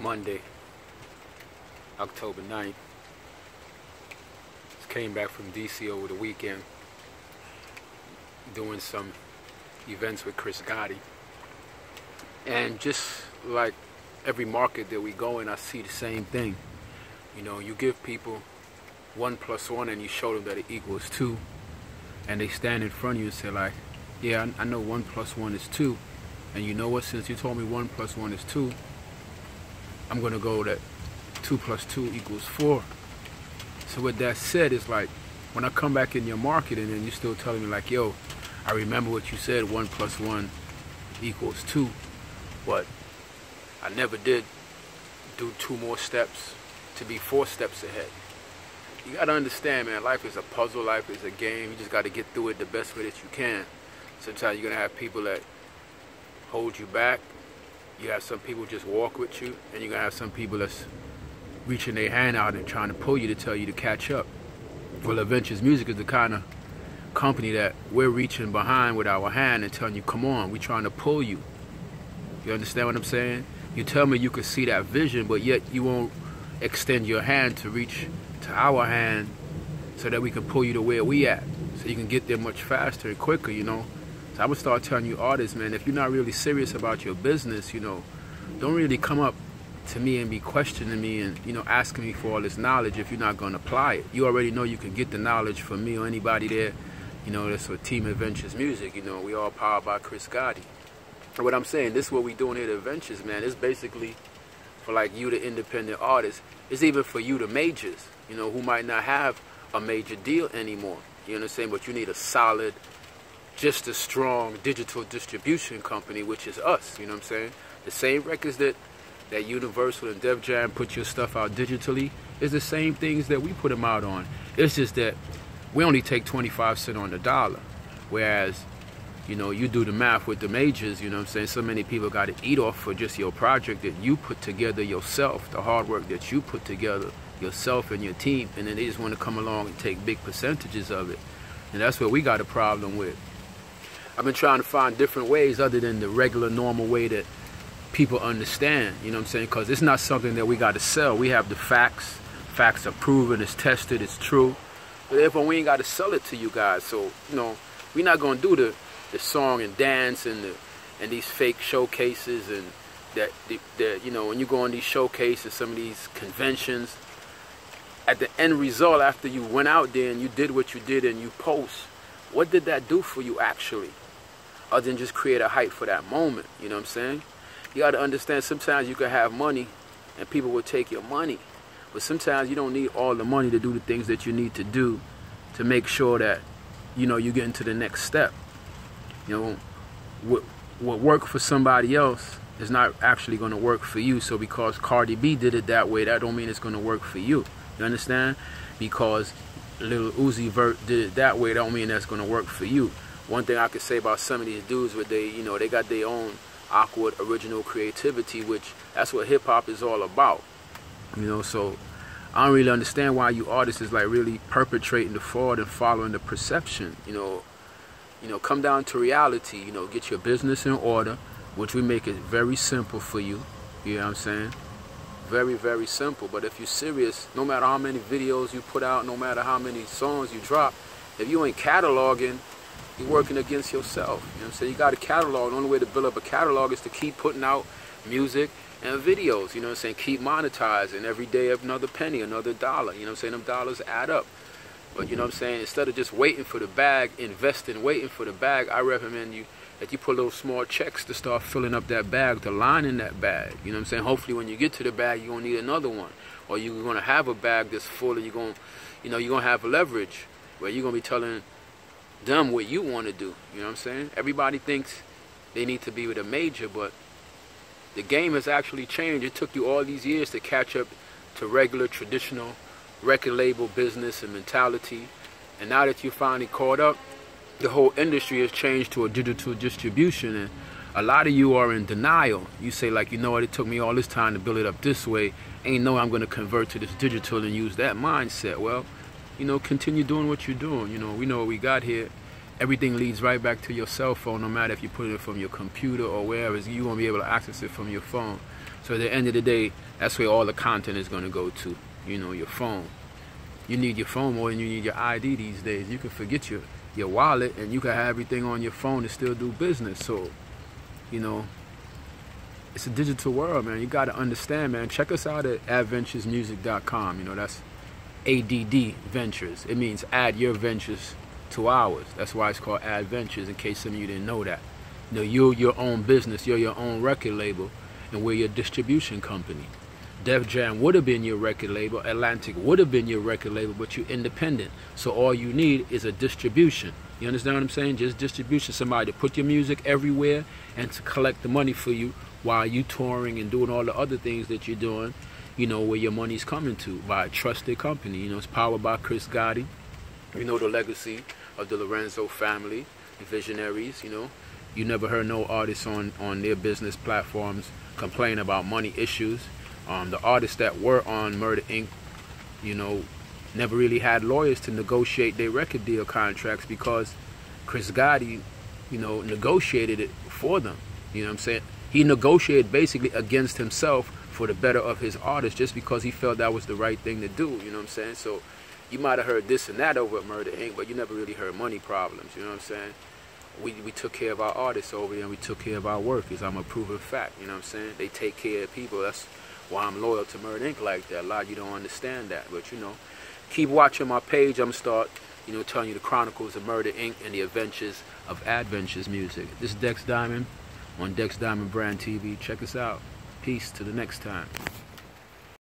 Monday, October 9th. Just came back from DC over the weekend, doing some events with Chris Gotti. And just like every market that we go in, I see the same thing. You know, you give people 1 + 1 and you show them that it equals 2. And they stand in front of you and say like, yeah, I know 1 + 1 is 2. And you know what, since you told me 1 + 1 is 2, I'm gonna go that 2 + 2 = 4. So with that said, it's like, when I come back in your market and then you're still telling me like, yo, I remember what you said, 1 + 1 = 2, but I never did do 2 more steps to be 4 steps ahead. You gotta understand, man, life is a puzzle, life is a game. You just gotta get through it the best way that you can. Sometimes you're gonna have people that hold you back. You have some people just walk with you, and you're gonna have some people that's reaching their hand out and trying to pull you to tell you to catch up. Well, Adventures Music is the kind of company that we're reaching behind with our hand and telling you, come on, we're trying to pull you. You understand what I'm saying? You tell me you could see that vision, but yet you won't extend your hand to reach to our hand so that we can pull you to where we at, so you can get there much faster and quicker, you know. So I would start telling you artists, man, if you're not really serious about your business, you know, don't really come up to me and be questioning me and, you know, asking me for all this knowledge if you're not going to apply it. You already know you can get the knowledge from me or anybody there, you know, that's with Team Adventures Music. You know, we all powered by Chris Gotti. And what I'm saying, this is what we doing here at Adventures, man. It's basically for like you, the independent artist. It's even for you, the majors, you know, who might not have a major deal anymore. You understand? But you need a solid, just a strong digital distribution company, which is us. You know what I'm saying? The same records that Universal and Def Jam put your stuff out digitally is the same things that we put them out on. It's just that we only take 25 cents on the dollar, whereas, you know, you do the math with the majors. You know what I'm saying? So many people got to eat off for just your project that you put together yourself, the hard work that you put together yourself and your team, and then they just want to come along and take big percentages of it. And that's what we got a problem with. I've been trying to find different ways other than the regular, normal way that people understand, you know what I'm saying? Because it's not something that we got to sell. We have the facts. Facts are proven, it's tested, it's true. But therefore, we ain't got to sell it to you guys. So, you know, we're not going to do the song and dance and these fake showcases and that you know, when you go on these showcases, some of these conventions, at the end result, after you went out there and you did what you did and you post, what did that do for you actually? Other than just create a hype for that moment, you know what I'm saying? You got to understand, sometimes you can have money and people will take your money. But sometimes you don't need all the money to do the things that you need to do to make sure that, you know, you get into the next step. You know, what worked for somebody else is not actually going to work for you. So because Cardi B did it that way, that don't mean it's going to work for you. You understand? Because Lil Uzi Vert did it that way, that don't mean that's going to work for you. One thing I could say about some of these dudes, where they, you know, they got their own awkward original creativity, which that's what hip-hop is all about. You know, so I don't really understand why you artists is like really perpetrating the fraud and following the perception. You know, come down to reality. You know, get your business in order, which we make it very simple for you. You know what I'm saying? Very, very simple. But if you're serious, no matter how many videos you put out, no matter how many songs you drop, if you ain't cataloging, you're working against yourself. You know what I'm saying? You got a catalog. The only way to build up a catalog is to keep putting out music and videos. You know what I'm saying? Keep monetizing. Every day another penny, another dollar. You know what I'm saying? Them dollars add up. But you know what I'm saying? Instead of just waiting for the bag, investing, waiting for the bag, I recommend you that you put little small checks to start filling up that bag, to line in that bag. You know what I'm saying? Hopefully when you get to the bag, you're going to need another one. Or you're going to have a bag that's full and you're going to have leverage where you're going to be telling them what you want to do. You know what I'm saying? Everybody thinks they need to be with a major, but the game has actually changed. It took you all these years to catch up to regular, traditional record label business and mentality. And now that you finally caught up, the whole industry has changed to a digital distribution. And a lot of you are in denial. You say like, you know what, it took me all this time to build it up this way. Ain't no I'm going to convert to this digital and use that mindset. Well, you know, continue doing what you're doing. You know, we know what we got here. Everything leads right back to your cell phone, no matter if you put it from your computer or wherever. You're going to be able to access it from your phone. So at the end of the day, that's where all the content is going to go to. You know, your phone. You need your phone more than you need your ID these days. You can forget your wallet and you can have everything on your phone to still do business. So, you know, it's a digital world, man. You got to understand, man. Check us out at adventuresmusic.com. You know, that's ADD Ventures. It means add your ventures to ours. That's why it's called Adventures, in case some of you didn't know that. You know, you're your own business. You're your own record label, and we're your distribution company. Def Jam would have been your record label. Atlantic would have been your record label, but you're independent. So all you need is a distribution. You understand what I'm saying? Just distribution. Somebody to put your music everywhere and to collect the money for you while you touring and doing all the other things that you're doing, you know, where your money's coming to, by a trusted company. You know, it's powered by Chris Gotti. You know the legacy of the Lorenzo family, the visionaries, you know. You never heard no artists on their business platforms complain about money issues. The artists that were on Murder Inc., you know, never really had lawyers to negotiate their record deal contracts because Chris Gotti, you know, negotiated it for them. You know what I'm saying? He negotiated basically against himself for the better of his artists just because he felt that was the right thing to do. You know what I'm saying? So you might have heard this and that over at Murder Inc., but you never really heard money problems. You know what I'm saying? We took care of our artists over there and we took care of our workers. I'm a proven fact. You know what I'm saying? They take care of people. That's why I'm loyal to Murder Inc. like that. A lot of you don't understand that. But, you know, keep watching my page. I'm going to start, you know, telling you the chronicles of Murder Inc. and the adventures of Adventures Music. This is Dex Diamond on Dex Diamond Brand TV. Check us out. Peace to the next time.